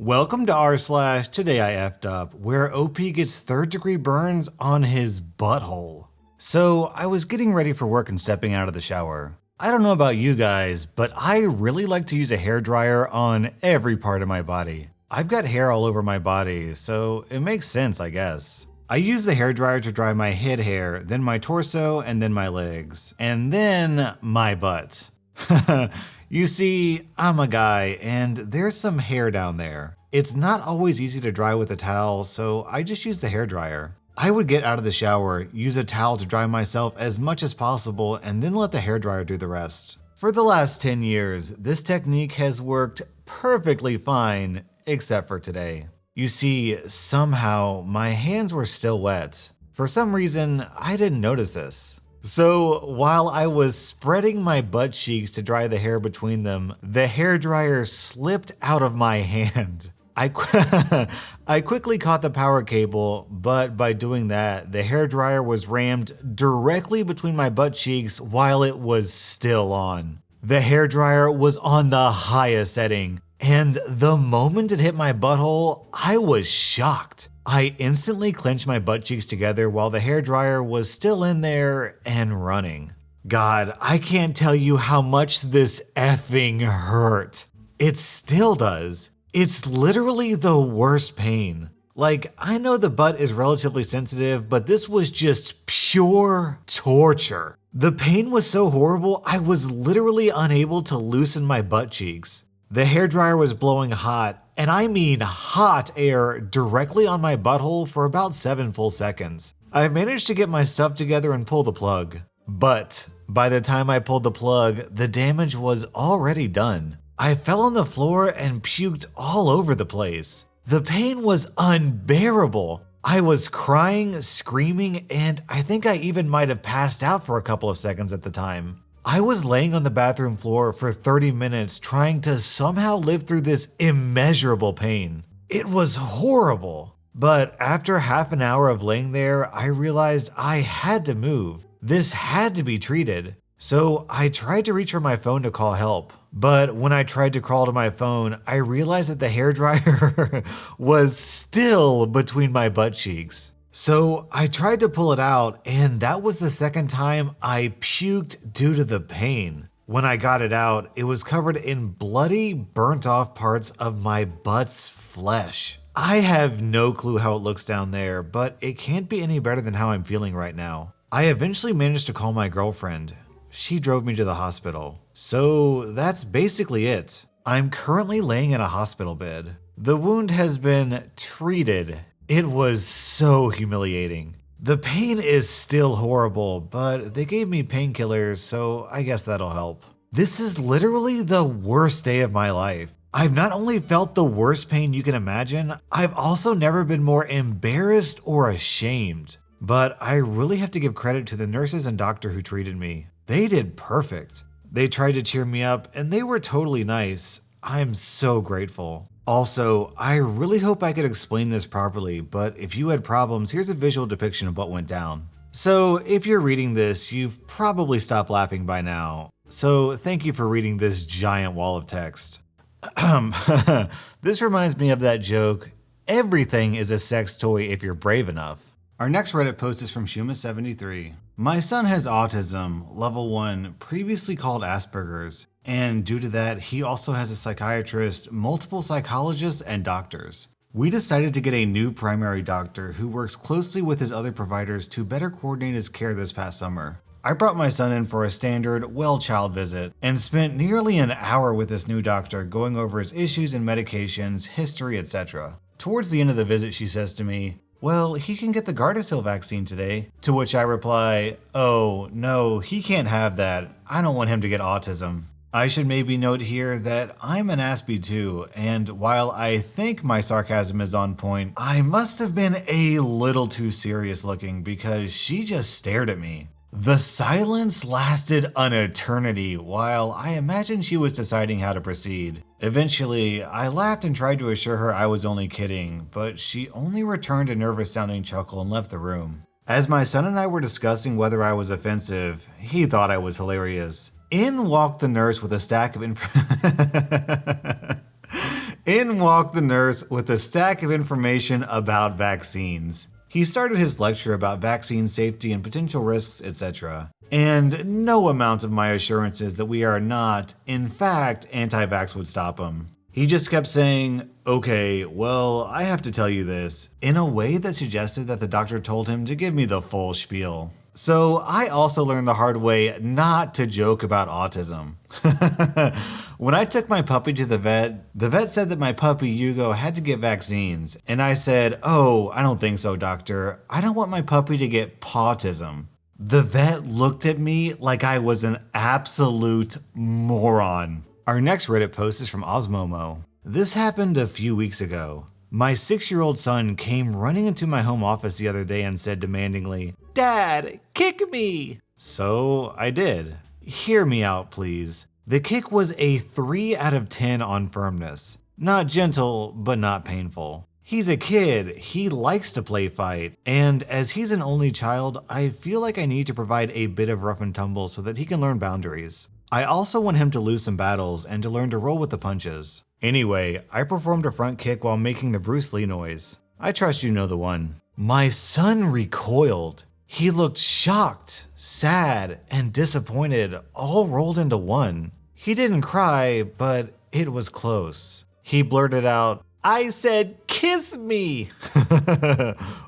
Welcome to rSlash. Today I effed up, where OP gets third-degree burns on his butthole. So I was getting ready for work and stepping out of the shower. I don't know about you guys, but I really like to use a hairdryer on every part of my body. I've got hair all over my body, so it makes sense, I guess. I use the hairdryer to dry my head hair, then my torso, and then my legs, and then my butt. You see, I'm a guy, and there's some hair down there. It's not always easy to dry with a towel, so I just use the hairdryer. I would get out of the shower, use a towel to dry myself as much as possible, and then let the hairdryer do the rest. For the last 10 years, this technique has worked perfectly fine, except for today. You see, somehow my hands were still wet. For some reason, I didn't notice this. So while I was spreading my butt cheeks to dry the hair between them, the hairdryer slipped out of my hand. I quickly caught the power cable, but by doing that, the hairdryer was rammed directly between my butt cheeks while it was still on. The hairdryer was on the highest setting, and the moment it hit my butthole, I was shocked. I instantly clenched my butt cheeks together while the hairdryer was still in there and running. God, I can't tell you how much this effing hurt. It still does. It's literally the worst pain. Like, I know the butt is relatively sensitive, but this was just pure torture. The pain was so horrible, I was literally unable to loosen my butt cheeks. The hairdryer was blowing hot, and I mean hot air directly on my butthole for about 7 full seconds. I managed to get my stuff together and pull the plug. But by the time I pulled the plug, the damage was already done. I fell on the floor and puked all over the place. The pain was unbearable. I was crying, screaming, and I think I even might have passed out for a couple of seconds at the time. I was laying on the bathroom floor for 30 minutes trying to somehow live through this immeasurable pain. It was horrible. But after half an hour of laying there, I realized I had to move. This had to be treated. So I tried to reach for my phone to call help. But when I tried to crawl to my phone, I realized that the hairdryer was still between my butt cheeks. So I tried to pull it out, and that was the second time I puked due to the pain. When I got it out, it was covered in bloody, burnt off parts of my butt's flesh. I have no clue how it looks down there, but it can't be any better than how I'm feeling right now. I eventually managed to call my girlfriend. She drove me to the hospital. So that's basically it. I'm currently laying in a hospital bed. The wound has been treated. It was so humiliating. The pain is still horrible, but they gave me painkillers, so I guess that'll help. This is literally the worst day of my life. I've not only felt the worst pain you can imagine, I've also never been more embarrassed or ashamed. But I really have to give credit to the nurses and doctor who treated me. They did perfect. They tried to cheer me up, and they were totally nice. I'm so grateful. Also, I really hope I could explain this properly, but if you had problems, here's a visual depiction of what went down. So if you're reading this, you've probably stopped laughing by now. So thank you for reading this giant wall of text. This reminds me of that joke, everything is a sex toy if you're brave enough. Our next Reddit post is from Shuma73. My son has autism, level 1, previously called Asperger's. And due to that, he also has a psychiatrist, multiple psychologists, and doctors. We decided to get a new primary doctor who works closely with his other providers to better coordinate his care this past summer. I brought my son in for a standard well-child visit and spent nearly an hour with this new doctor going over his issues and medications, history, etc. Towards the end of the visit, she says to me, "Well, he can get the Gardasil vaccine today." To which I reply, "Oh, no, he can't have that. I don't want him to get autism." I should maybe note here that I'm an Aspie too, and while I think my sarcasm is on point, I must have been a little too serious looking because she just stared at me. The silence lasted an eternity while I imagine she was deciding how to proceed. Eventually, I laughed and tried to assure her I was only kidding, but she only returned a nervous sounding chuckle and left the room. As my son and I were discussing whether I was offensive, he thought I was hilarious. In walked the nurse with a stack of In walked the nurse with a stack of information about vaccines. He started his lecture about vaccine safety and potential risks, etc. And no amount of my assurances that we are not, in fact, anti-vax would stop him. He just kept saying, okay, well, I have to tell you this, in a way that suggested that the doctor told him to give me the full spiel. So I also learned the hard way not to joke about autism. When I took my puppy to the vet said that my puppy Hugo had to get vaccines. And I said, oh, I don't think so, doctor. I don't want my puppy to get pawtism. The vet looked at me like I was an absolute moron. Our next Reddit post is from ausmomo. This happened a few weeks ago. My 6-year-old son came running into my home office the other day and said demandingly, "Dad, kick me!" So I did. Hear me out, please. The kick was a 3 out of 10 on firmness. Not gentle, but not painful. He's a kid, he likes to play fight, and as he's an only child, I feel like I need to provide a bit of rough and tumble so that he can learn boundaries. I also want him to lose some battles and to learn to roll with the punches. Anyway, I performed a front kick while making the Bruce Lee noise. I trust you know the one. My son recoiled. He looked shocked, sad, and disappointed, all rolled into one. He didn't cry, but it was close. He blurted out, "I said kiss me!"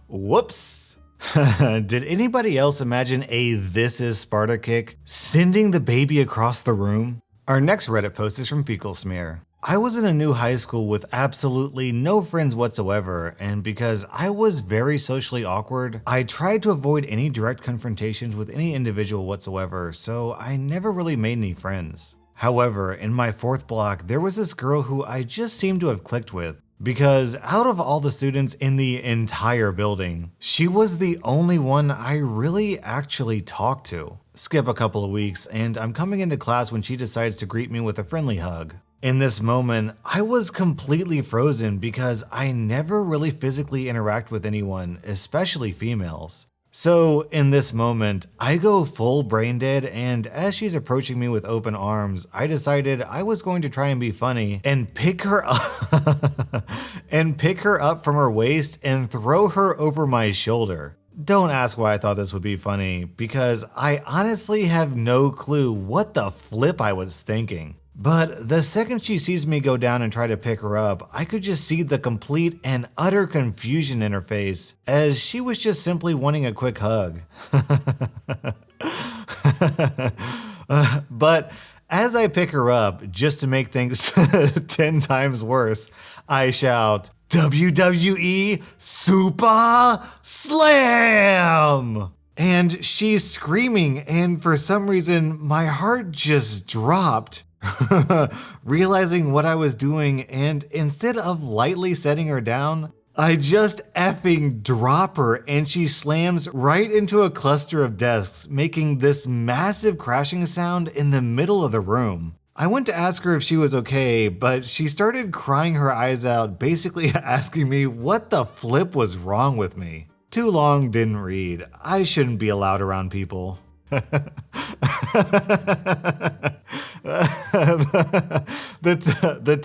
Whoops. Did anybody else imagine a "This is Sparta" kick sending the baby across the room? Our next Reddit post is from fecalsmear. I was in a new high school with absolutely no friends whatsoever, and because I was very socially awkward, I tried to avoid any direct confrontations with any individual whatsoever, so I never really made any friends. However, in my 4th block, there was this girl who I just seemed to have clicked with. Because out of all the students in the entire building, she was the only one I really actually talked to. Skip a couple of weeks, and I'm coming into class when she decides to greet me with a friendly hug. In this moment, I was completely frozen because I never really physically interact with anyone, especially females. So in this moment, I go full brain dead, and as she's approaching me with open arms, I decided I was going to try and be funny and pick her up from her waist and throw her over my shoulder. Don't ask why I thought this would be funny, because I honestly have no clue what the flip I was thinking. But the second she sees me go down and try to pick her up, I could just see the complete and utter confusion in her face, as she was just simply wanting a quick hug. But as I pick her up, just to make things 10 times worse, I shout, "WWE Super Slam!" And she's screaming, and for some reason, my heart just dropped. Realizing what I was doing, and instead of lightly setting her down, I just effing drop her, and she slams right into a cluster of desks, making this massive crashing sound in the middle of the room. I went to ask her if she was okay, but she started crying her eyes out, basically asking me what the flip was wrong with me. Too long, didn't read. I shouldn't be allowed around people. The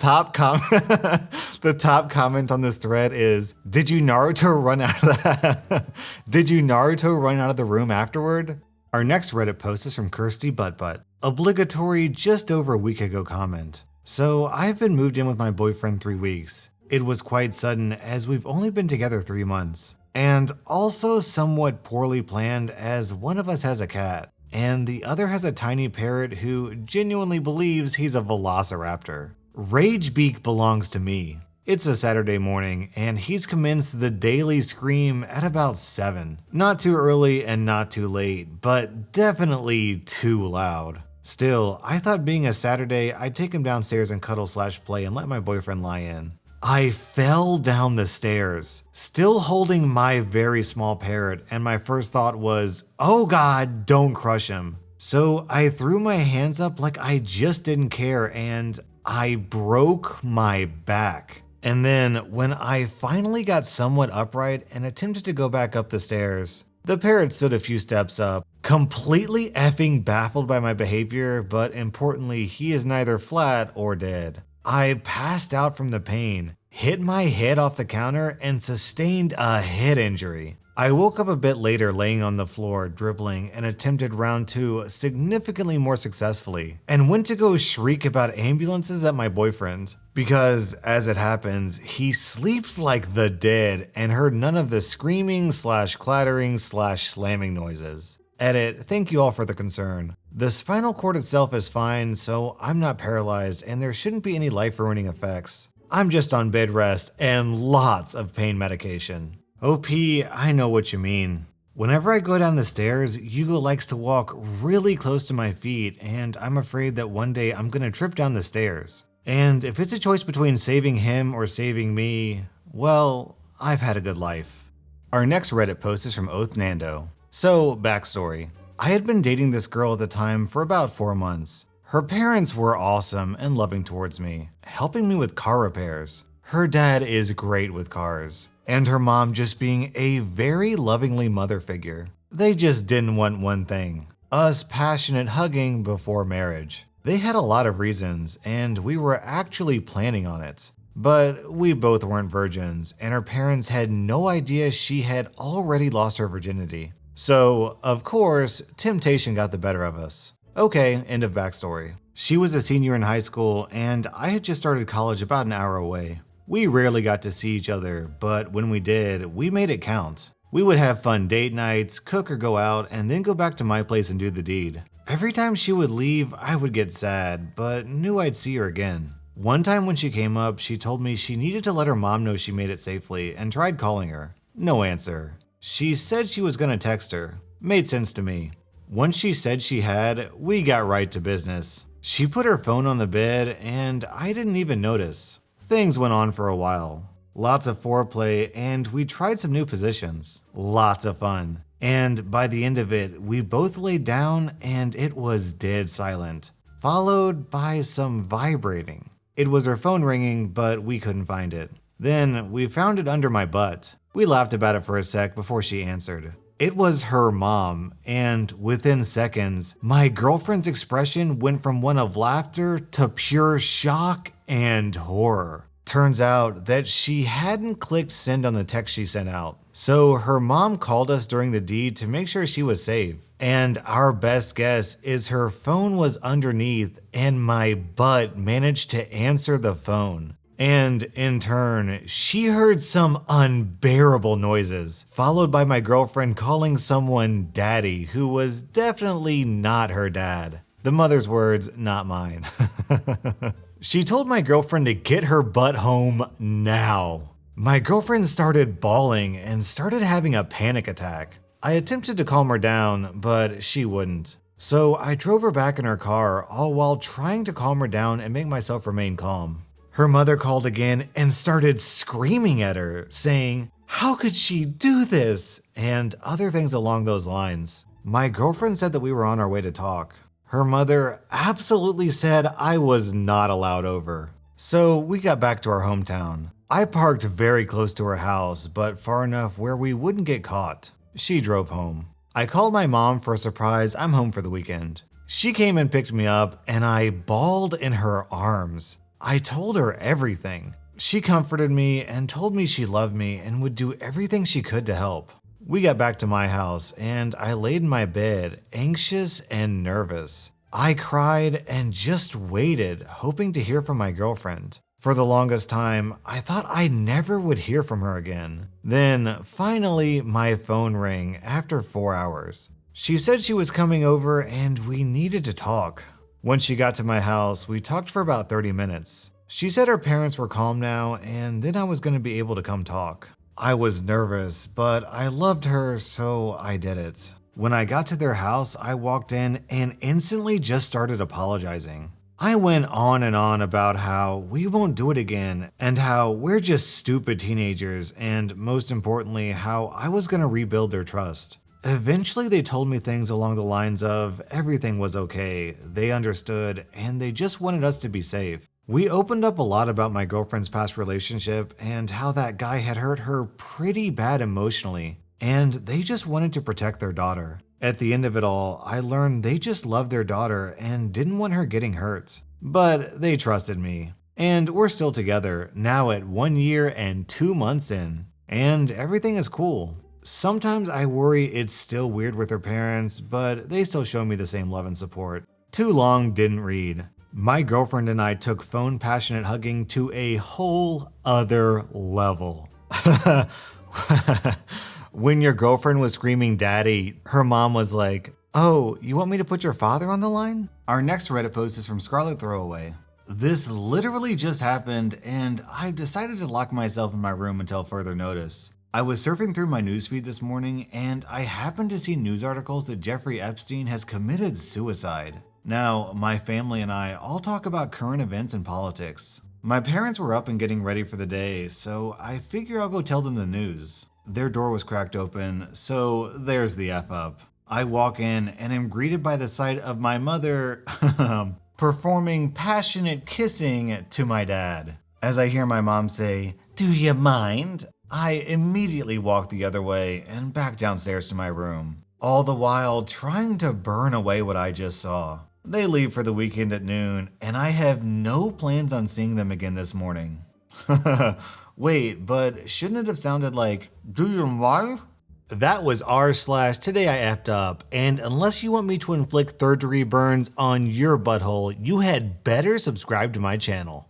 top comment on this thread is, "Did you Naruto run out of that? Did you Naruto run out of the room afterward?" Our next Reddit post is from kirsteaassbutt. Obligatory just over a week ago comment. So I've been moved in with my boyfriend 3 weeks. It was quite sudden as we've only been together 3 months. And also somewhat poorly planned as one of us has a cat, and the other has a tiny parrot who genuinely believes he's a velociraptor. Ragebeak belongs to me. It's a Saturday morning, and he's commenced the daily scream at about 7. Not too early and not too late, but definitely too loud. Still, I thought being a Saturday, I'd take him downstairs and cuddle/play and let my boyfriend lie in. I fell down the stairs, still holding my very small parrot, and my first thought was, oh God, don't crush him. So I threw my hands up like I just didn't care, and I broke my back. And then when I finally got somewhat upright and attempted to go back up the stairs, the parrot stood a few steps up, completely effing baffled by my behavior, but importantly, he is neither flat or dead. I passed out from the pain, hit my head off the counter, and sustained a head injury. I woke up a bit later laying on the floor, dribbling, and attempted round 2 significantly more successfully, and went to go shriek about ambulances at my boyfriend. Because, as it happens, he sleeps like the dead and heard none of the screaming / clattering / slamming noises. Edit, thank you all for the concern. The spinal cord itself is fine, so I'm not paralyzed and there shouldn't be any life-ruining effects. I'm just on bed rest and lots of pain medication. OP, I know what you mean. Whenever I go down the stairs, Yugo likes to walk really close to my feet, and I'm afraid that one day I'm gonna trip down the stairs. And if it's a choice between saving him or saving me, well, I've had a good life. Our next Reddit post is from Oathnando. So, backstory. I had been dating this girl at the time for about 4 months. Her parents were awesome and loving towards me, helping me with car repairs. Her dad is great with cars, and her mom just being a very lovingly mother figure. They just didn't want one thing: us passionate hugging before marriage. They had a lot of reasons, and we were actually planning on it. But we both weren't virgins, and her parents had no idea she had already lost her virginity. So, of course, temptation got the better of us. Okay, end of backstory. She was a senior in high school, and I had just started college about an hour away. We rarely got to see each other, but when we did, we made it count. We would have fun date nights, cook or go out, and then go back to my place and do the deed. Every time she would leave, I would get sad, but knew I'd see her again. One time when she came up, she told me she needed to let her mom know she made it safely and tried calling her. No answer. She said she was gonna text her. Made sense to me. Once she said she had, we got right to business. She put her phone on the bed and I didn't even notice. Things went on for a while. Lots of foreplay and we tried some new positions. Lots of fun. And by the end of it, we both laid down and it was dead silent, followed by some vibrating. It was her phone ringing, but we couldn't find it. Then we found it under my butt. We laughed about it for a sec before she answered. It was her mom, and within seconds, my girlfriend's expression went from one of laughter to pure shock and horror. Turns out that she hadn't clicked send on the text she sent out. So her mom called us during the deed to make sure she was safe. And our best guess is her phone was underneath and my butt managed to answer the phone. And in turn, she heard some unbearable noises, followed by my girlfriend calling someone daddy who was definitely not her dad. The mother's words, not mine. She told my girlfriend to get her butt home now. My girlfriend started bawling and started having a panic attack. I attempted to calm her down, but she wouldn't. So I drove her back in her car, all while trying to calm her down and make myself remain calm. Her mother called again and started screaming at her, saying, "How could she do this?" and other things along those lines. My girlfriend said that we were on our way to talk. Her mother absolutely said I was not allowed over. So we got back to our hometown. I parked very close to her house, but far enough where we wouldn't get caught. She drove home. I called my mom for a surprise I'm home for the weekend. She came and picked me up, and I bawled in her arms. I told her everything. She comforted me and told me she loved me and would do everything she could to help. We got back to my house and I laid in my bed, anxious and nervous. I cried and just waited, hoping to hear from my girlfriend. For the longest time, I thought I never would hear from her again. Then, finally, my phone rang after 4 hours. She said she was coming over and we needed to talk. When she got to my house, we talked for about 30 minutes. She said her parents were calm now and then I was going to be able to come talk. I was nervous, but I loved her, so I did it. When I got to their house, I walked in and instantly just started apologizing. I went on and on about how we won't do it again and how we're just stupid teenagers, and most importantly, how I was going to rebuild their trust. Eventually, they told me things along the lines of everything was okay, they understood, and they just wanted us to be safe. We opened up a lot about my girlfriend's past relationship and how that guy had hurt her pretty bad emotionally, and they just wanted to protect their daughter. At the end of it all, I learned they just loved their daughter and didn't want her getting hurt. But they trusted me. And we're still together, now at 1 year and 2 months in. And everything is cool. Sometimes I worry it's still weird with her parents, but they still show me the same love and support. Too long didn't read. My girlfriend and I took phone passionate hugging to a whole other level. When your girlfriend was screaming daddy, her mom was like, "Oh, you want me to put your father on the line?" Our next Reddit post is from ScarlettThrowaway. This literally just happened, and I've decided to lock myself in my room until further notice. I was surfing through my newsfeed this morning, and I happened to see news articles that Jeffrey Epstein has committed suicide. Now, my family and I all talk about current events and politics. My parents were up and getting ready for the day, so I figure I'll go tell them the news. Their door was cracked open, so there's the F up. I walk in and am greeted by the sight of my mother performing passionate kissing to my dad. As I hear my mom say, "Do you mind?" I immediately walk the other way and back downstairs to my room, all the while trying to burn away what I just saw. They leave for the weekend at noon, and I have no plans on seeing them again this morning. Wait, but shouldn't it have sounded like, "Do you mind?" That was rSlash Today I Effed Up, and unless you want me to inflict third-degree burns on your butthole, you had better subscribe to my channel.